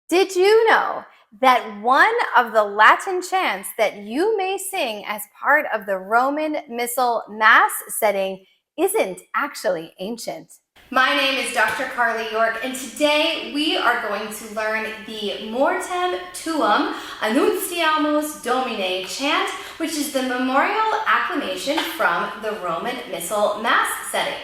Did you know that one of the Latin chants that you may sing as part of the Roman Missal Mass setting isn't actually ancient? My name is Dr. Carly York, and today we are going to learn the Mortem Tuam Annuntiamus Domine chant, which is the memorial acclamation from the Roman Missal Mass setting.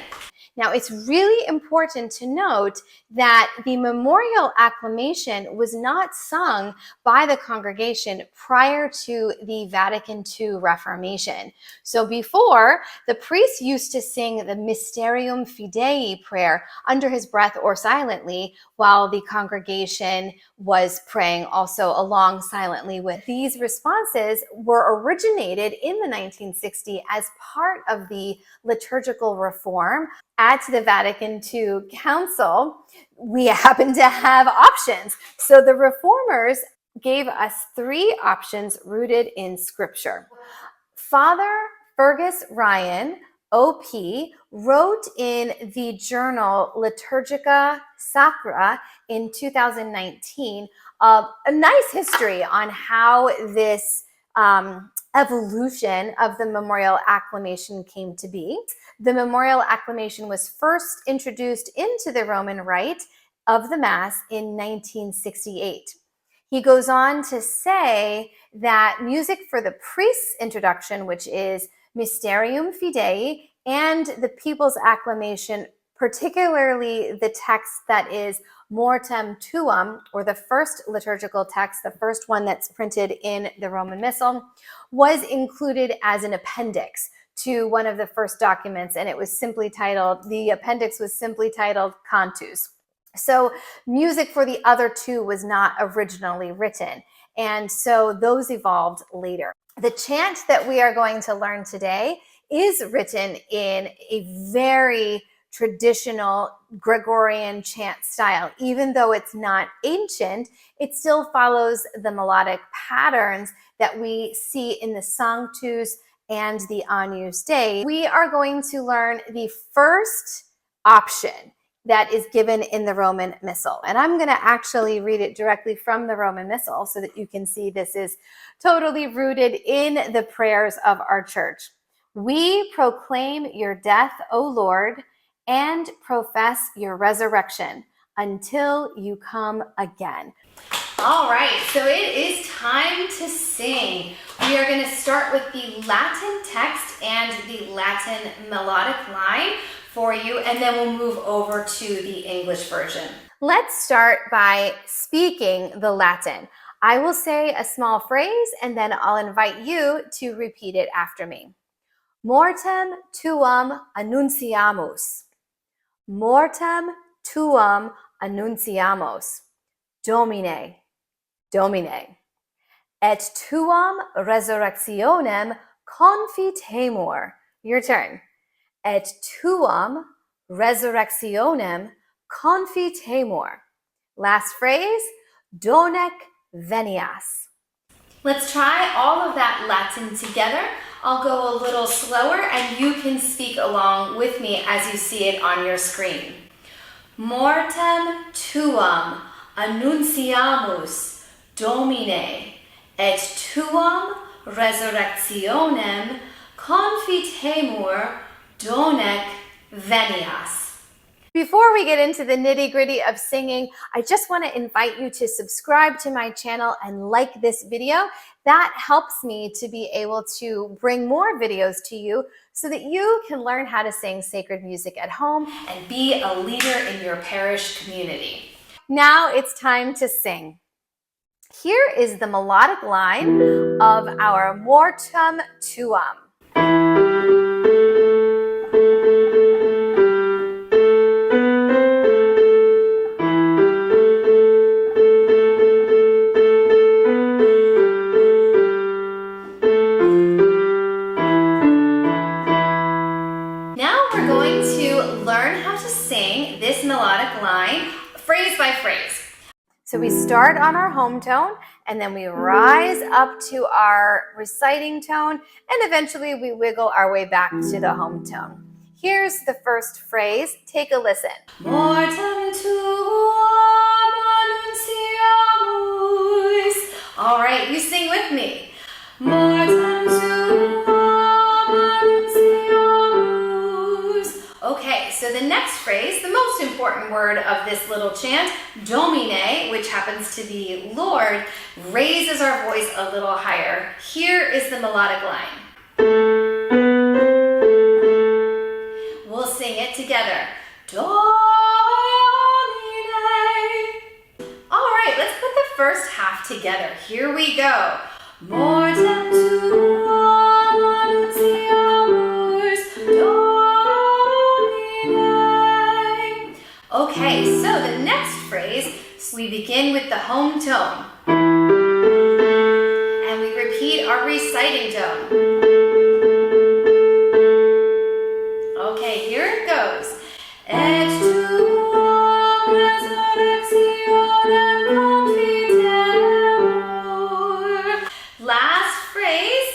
Now, it's really important to note that the memorial acclamation was not sung by the congregation prior to the Vatican II Reformation. So before, the priest used to sing the Mysterium Fidei prayer under his breath or silently while the congregation was praying also along silently with. These responses were originated in the 1960s as part of the liturgical reform. At the Vatican II Council, we happen to have options. So the reformers gave us three options rooted in Scripture. Father Fergus Ryan, OP, wrote in the journal Liturgica Sacra in 2019 a nice history on how this evolution of the memorial acclamation came to be. The memorial acclamation was first introduced into the Roman rite of the Mass in 1968. He goes on to say that music for the priest's introduction, which is Mysterium Fidei, and the people's acclamation, particularly the text that is Mortem Tuam, or the first liturgical text, the first one that's printed in the Roman Missal, was included as an appendix to one of the first documents, and it was simply titled, the appendix was simply titled Cantus. So music for the other two was not originally written, and so those evolved later. The chant that we are going to learn today is written in a very traditional Gregorian chant style. Even though it's not ancient, it still follows the melodic patterns that we see in the Sanctus and the Agnus Dei. We are going to learn the first option that is given in the Roman Missal. And I'm going to actually read it directly from the Roman Missal so that you can see this is totally rooted in the prayers of our church. We proclaim your death, O Lord, and profess your resurrection until you come again. All right, so it is time to sing. We are going to start with the Latin text and the Latin melodic line for you, and then we'll move over to the English version. Let's start by speaking the Latin. I will say a small phrase, and then I'll invite you to repeat it after me. Mortem Tuam Annuntiamus. Mortem Tuam Annuntiamus. Domine, Domine. Et tuam resurrectionem confitemur. Your turn. Et tuam resurrectionem confitemur. Last phrase, donec venias. Let's try all of that Latin together. I'll go a little slower and you can speak along with me as you see it on your screen. Mortem tuam annuntiamus, Domine, et tuam resurrectionem confitemur, donec venias. Before we get into the nitty-gritty of singing, I just want to invite you to subscribe to my channel and like this video. That helps me to be able to bring more videos to you so that you can learn how to sing sacred music at home and be a leader in your parish community. Now it's time to sing. Here is the melodic line of our Mortem Tuam. This melodic line, phrase by phrase. So we start on our home tone, and then we rise up to our reciting tone, and eventually we wiggle our way back to the home tone. Here's the first phrase. Take a listen. Mortem tuam annuntiamus. with me. Mortem Tuam Annuntiamus. Okay, so the next phrase, the most important word of this little chant, Domine, which happens to be Lord, raises our voice a little higher. Here is the melodic line. We'll sing it together. Domine. All right, let's put the first half together. Here we go. Mortem Tuam Annuntiamus, Domine. Okay, so the next phrase, we begin with the home tone. And we repeat our reciting tone. Okay, here it goes. Et tuam resurrectionem confitemur. Last phrase.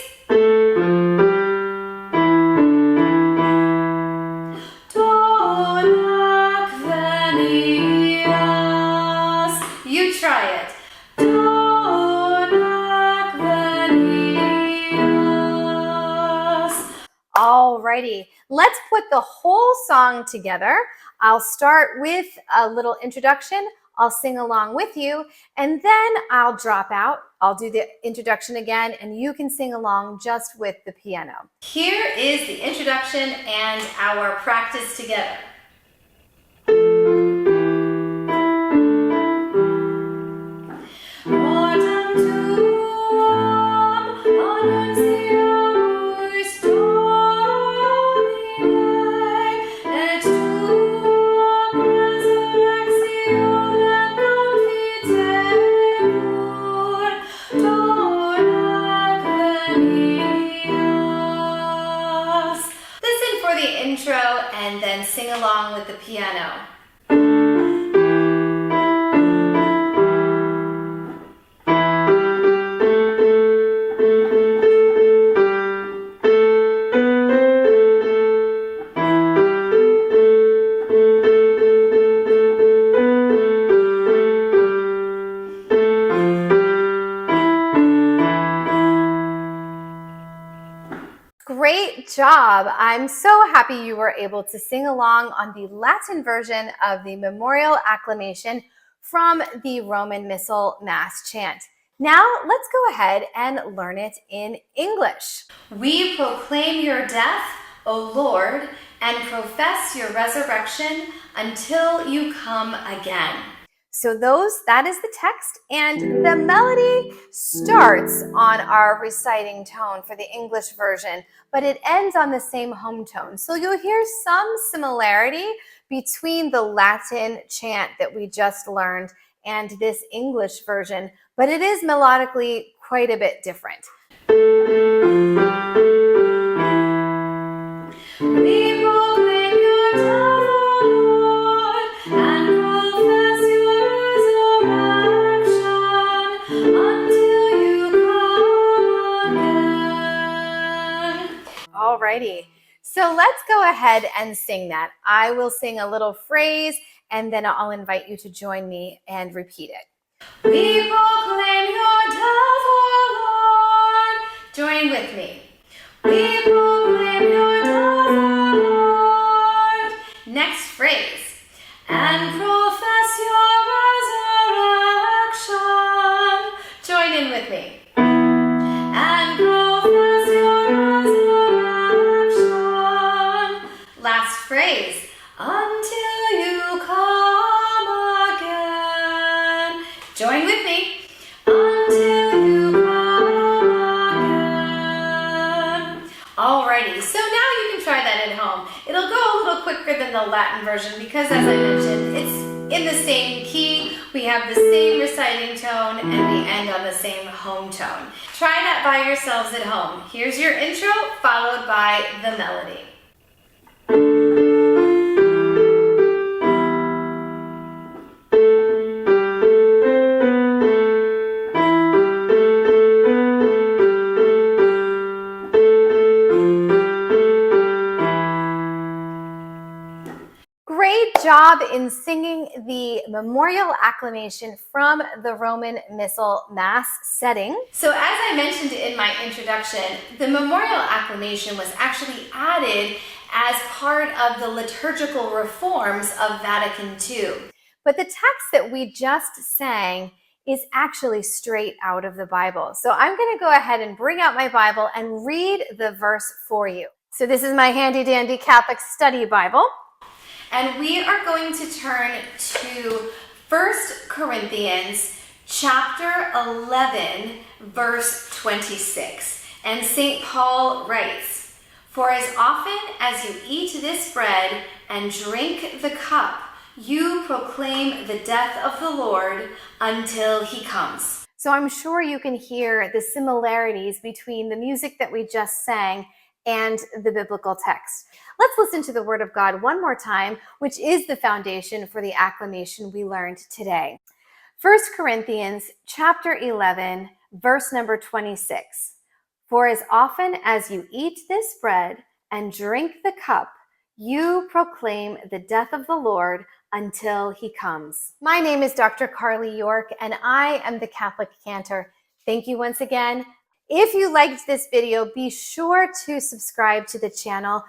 Donac venias. You try it. Donac venias. Alrighty, let's put the whole song together. I'll start with a little introduction. I'll sing along with you, and then I'll drop out. I'll do the introduction again, and you can sing along just with the piano. Here is the introduction and our practice together. Mortem Tuam Annuntiamus, Domine, et tuam resurrectionem confitemur, Donac venias. Listen for the intro and then sing along with the piano. Great job. I'm so happy you were able to sing along on the Latin version of the Memorial Acclamation from the Roman Missal Mass chant. Now let's go ahead and learn it in English. We proclaim your death, O Lord, and profess your resurrection until you come again. So that is the text, and the melody starts on our reciting tone for the English version, but it ends on the same home tone. So you'll hear some similarity between the Latin chant that we just learned and this English version, but it is melodically quite a bit different. We proclaim your death, O Lord, and profess your resurrection until you come again. Alrighty, so let's go ahead and sing that. I will sing a little phrase, and then I'll invite you to join me and repeat it. We proclaim your death, O Lord. Join with me. We proclaim your death, O Lord. Next phrase. And profess your resurrection. Join in with me. And profess your resurrection. Last phrase. Until you come again. Join with me. Until you come again. Alrighty, so now you can try that at home. It'll go a little quicker than the Latin version because, as I mentioned, it's in the same key. We have the same reciting tone and we end on the same home tone. Try that by yourselves at home. Here's your intro followed by the melody. Great job. job in singing the Memorial Acclamation from the Roman Missal Mass setting. So as I mentioned in my introduction, the Memorial Acclamation was actually added as part of the liturgical reforms of Vatican II. But the text that we just sang is actually straight out of the Bible. So I'm going to go ahead and bring out my Bible and read the verse for you. So this is my handy dandy Catholic study Bible. And we are going to turn to 1 Corinthians chapter 11, verse 26. And St. Paul writes, "For as often as you eat this bread and drink the cup, you proclaim the death of the Lord until he comes." So I'm sure you can hear the similarities between the music that we just sang and the biblical text. Let's listen to the Word of God one more time, which is the foundation for the acclamation we learned today. 1 Corinthians chapter 11, verse number 26. "For as often as you eat this bread and drink the cup, you proclaim the death of the Lord until he comes." My name is Dr. Carly York, and I am the Catholic Cantor. Thank you once again. If you liked this video, be sure to subscribe to the channel.